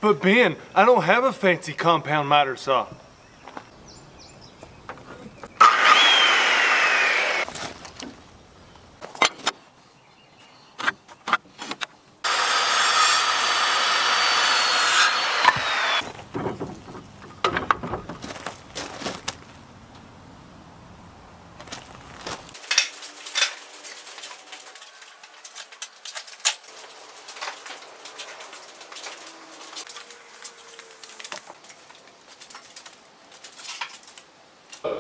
But Ben, I don't have a fancy compound miter saw.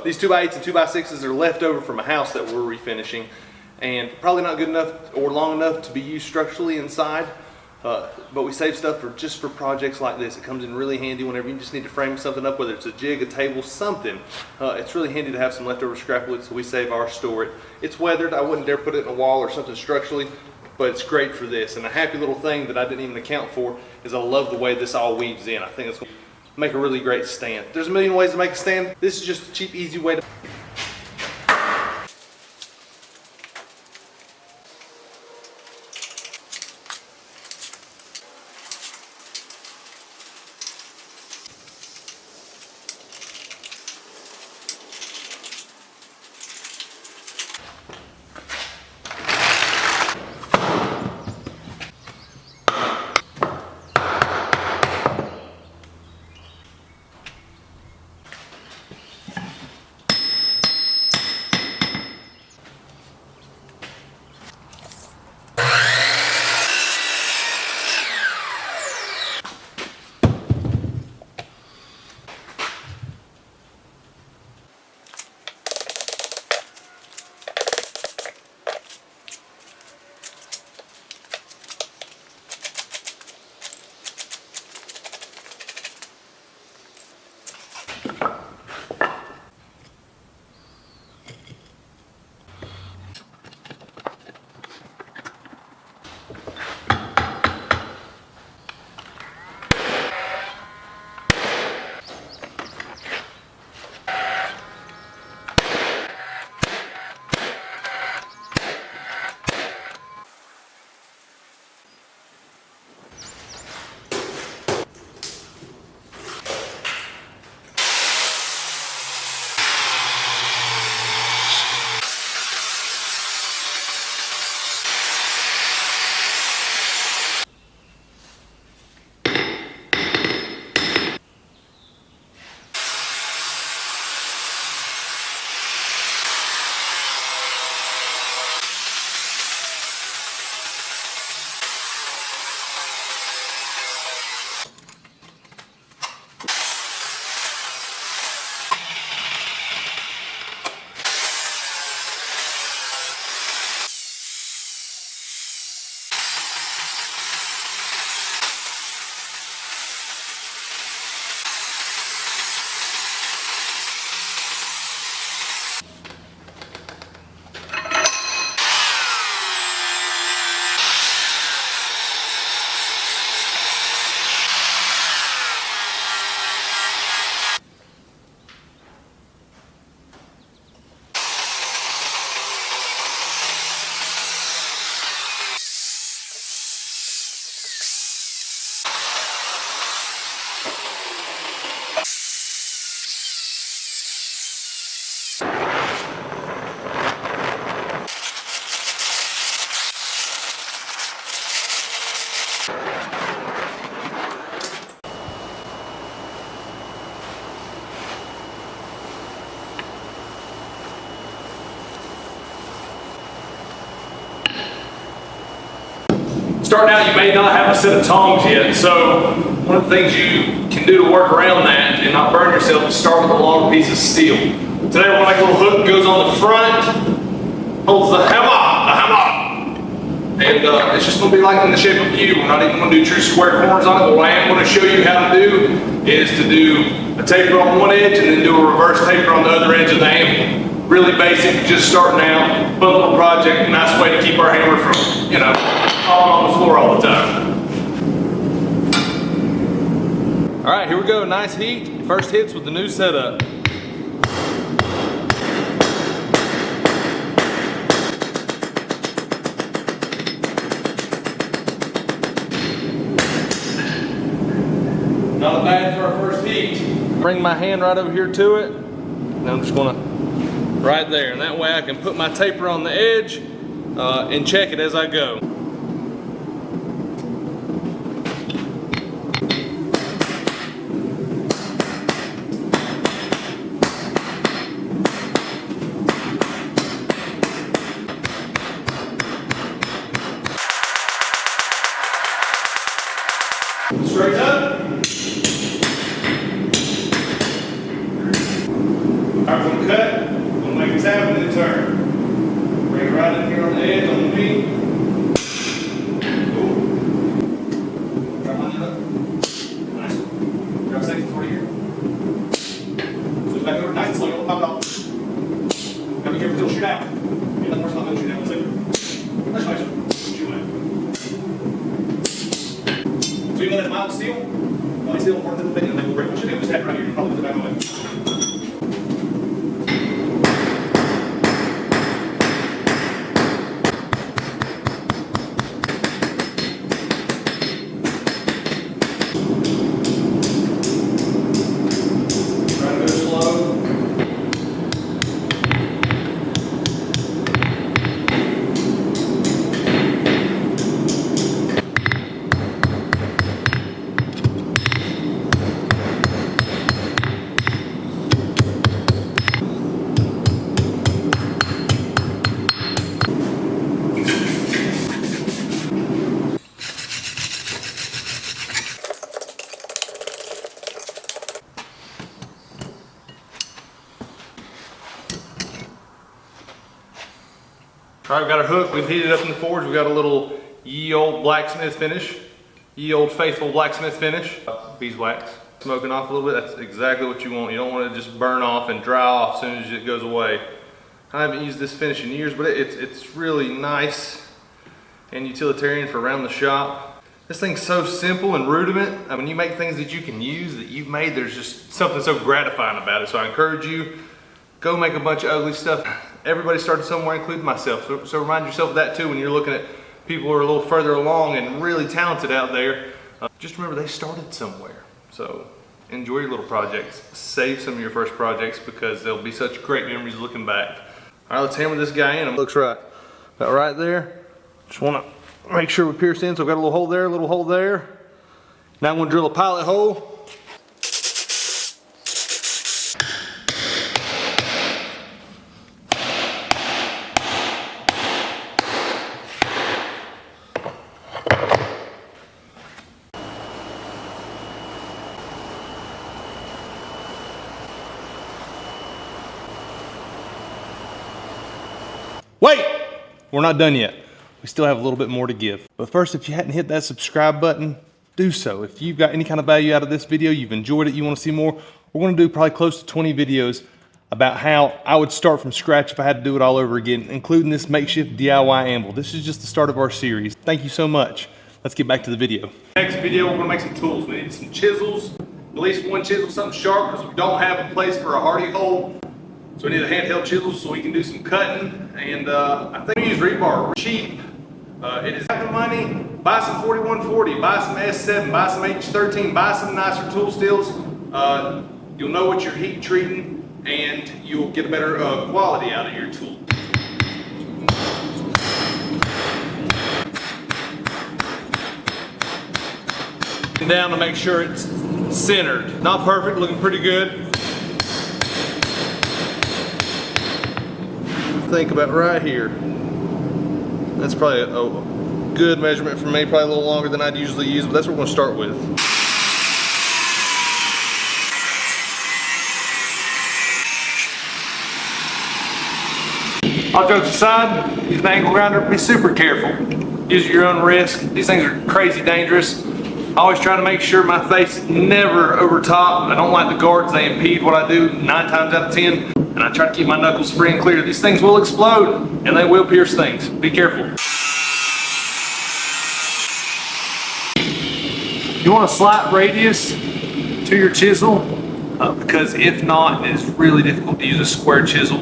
These 2x8s and 2x6s are left over from a house that we're refinishing, and probably not good enough or long enough to be used structurally inside, but we save stuff just for projects like this. It comes in really handy whenever you just need to frame something up, whether it's a jig, a table, something. It's really handy to have some leftover scrap wood, so we save ours, store it. It's weathered. I wouldn't dare put it in a wall or something structurally, but it's great for this. And a happy little thing that I didn't even account for is I love the way this all weaves in. I think it's going to make a really great stand. There's a million ways to make a stand. This is just a cheap, easy way to. Starting out, you may not have a set of tongs yet, so one of the things you can do to work around that and not burn yourself is start with a long piece of steel. Today we're going to make a little hook that goes on the front, holds the hammer, and it's just going to be like in the shape of a cube. We're not even going to do true square corners on it, but what I am going to show you how to do is to do a taper on one edge and then do a reverse taper on the other edge of the anvil. Really basic, just starting out, fun little project, nice way to keep our hammer from, falling on the floor all the time. All right, here we go, nice heat. First hits with the new setup. Not bad for our first heat. Bring my hand right over here to it. And I'm just gonna, right there. And that way I can put my taper on the edge and check it as I go. Straight up. Alright, we're gonna cut, we're gonna make a tap and then turn. Bring it right in here on the edge, on the beat. Cool. Try line it up. Nice. Grab a second for here. Switch back over, nice and slow, don't pop it off. Gotta be careful till shoot out. Yeah, that part's not gonna shoot out, that's nice. Shoot out. So you know that mild steel? Mild steel more than the thing, and then we'll break. What you do is tap right here, probably put the back away. Try to go slow. All right, we've got our hook, we've heated up in the forge, we've got a little ye old blacksmith finish, ye old faithful blacksmith finish. Beeswax, smoking off a little bit, that's exactly what you want. You don't want it to just burn off and dry off as soon as it goes away. I haven't used this finish in years, but it's really nice and utilitarian for around the shop. This thing's so simple and rudiment. I mean, you make things that you can use that you've made, there's just something so gratifying about it. So I encourage you, go make a bunch of ugly stuff. Everybody started somewhere, including myself. So remind yourself of that too when you're looking at people who are a little further along and really talented out there. Just remember they started somewhere. So enjoy your little projects. Save some of your first projects because they'll be such great memories looking back. All right, let's hammer this guy in. It looks right. About right there. Just wanna make sure we pierce in. So I've got a little hole there, a little hole there. Now I'm gonna drill a pilot hole. Wait, we're not done yet. We still have a little bit more to give. But first, if you hadn't hit that subscribe button, do so. If you've got any kind of value out of this video, you've enjoyed it, you want to see more, we're going to do probably close to 20 videos about how I would start from scratch if I had to do it all over again, including this makeshift DIY anvil. This is just the start of our series. Thank you so much. Let's get back to the video. Next video, we're going to make some tools. We need some chisels, at least one chisel, something sharp, because we don't have a place for a hardy hole. So we need a handheld chisel so we can do some cutting, and I think we use rebar. We're cheap. It is half the money. Buy some 4140, buy some S7, buy some H13, buy some nicer tool steels. You'll know what you're heat treating, and you'll get a better quality out of your tool. Down to make sure it's centered. Not perfect, looking pretty good. Think about right here. That's probably a good measurement for me, probably a little longer than I'd usually use, but that's what we're going to start with. All jokes aside, use an angle grinder, be super careful. Use at your own risk. These things are crazy dangerous. I always try to make sure my face is never over top. I don't like the guards, they impede what I do 9 times out of 10. And I try to keep my knuckles free and clear. These things will explode and they will pierce things. Be careful. You want a slight radius to your chisel because if not, it's really difficult to use a square chisel.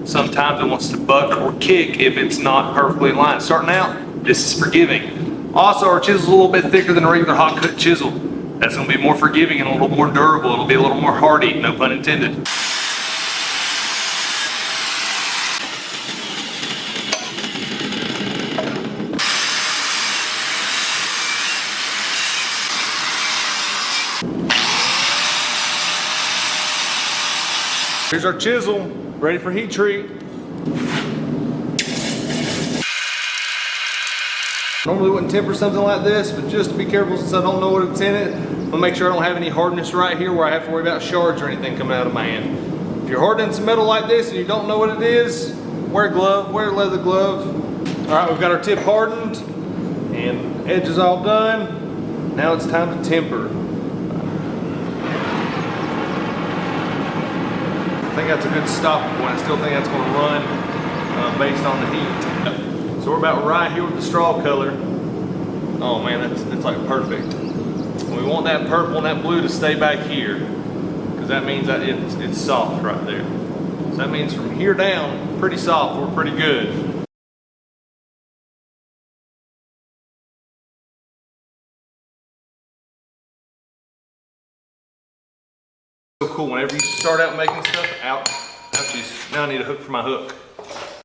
Sometimes it wants to buck or kick if it's not perfectly aligned. Starting out, this is forgiving. Also, our chisel's a little bit thicker than a regular hot cut chisel. That's gonna be more forgiving and a little more durable. It'll be a little more hardy, no pun intended. Here's our chisel, ready for heat treat. Normally wouldn't temper something like this, but just to be careful since I don't know what's in it, I'm gonna make sure I don't have any hardness right here where I have to worry about shards or anything coming out of my hand. If you're hardening some metal like this and you don't know what it is, wear a glove, wear a leather glove. All right, we've got our tip hardened and edges all done. Now it's time to temper. I think that's a good stopping point. I still think that's going to run based on the heat. So we're about right here with the straw color. Oh man, that's like perfect. We want that purple and that blue to stay back here because that means that it's soft right there. So that means from here down, pretty soft. We're pretty good. So cool, whenever you start out making stuff, now I need a hook for my hook.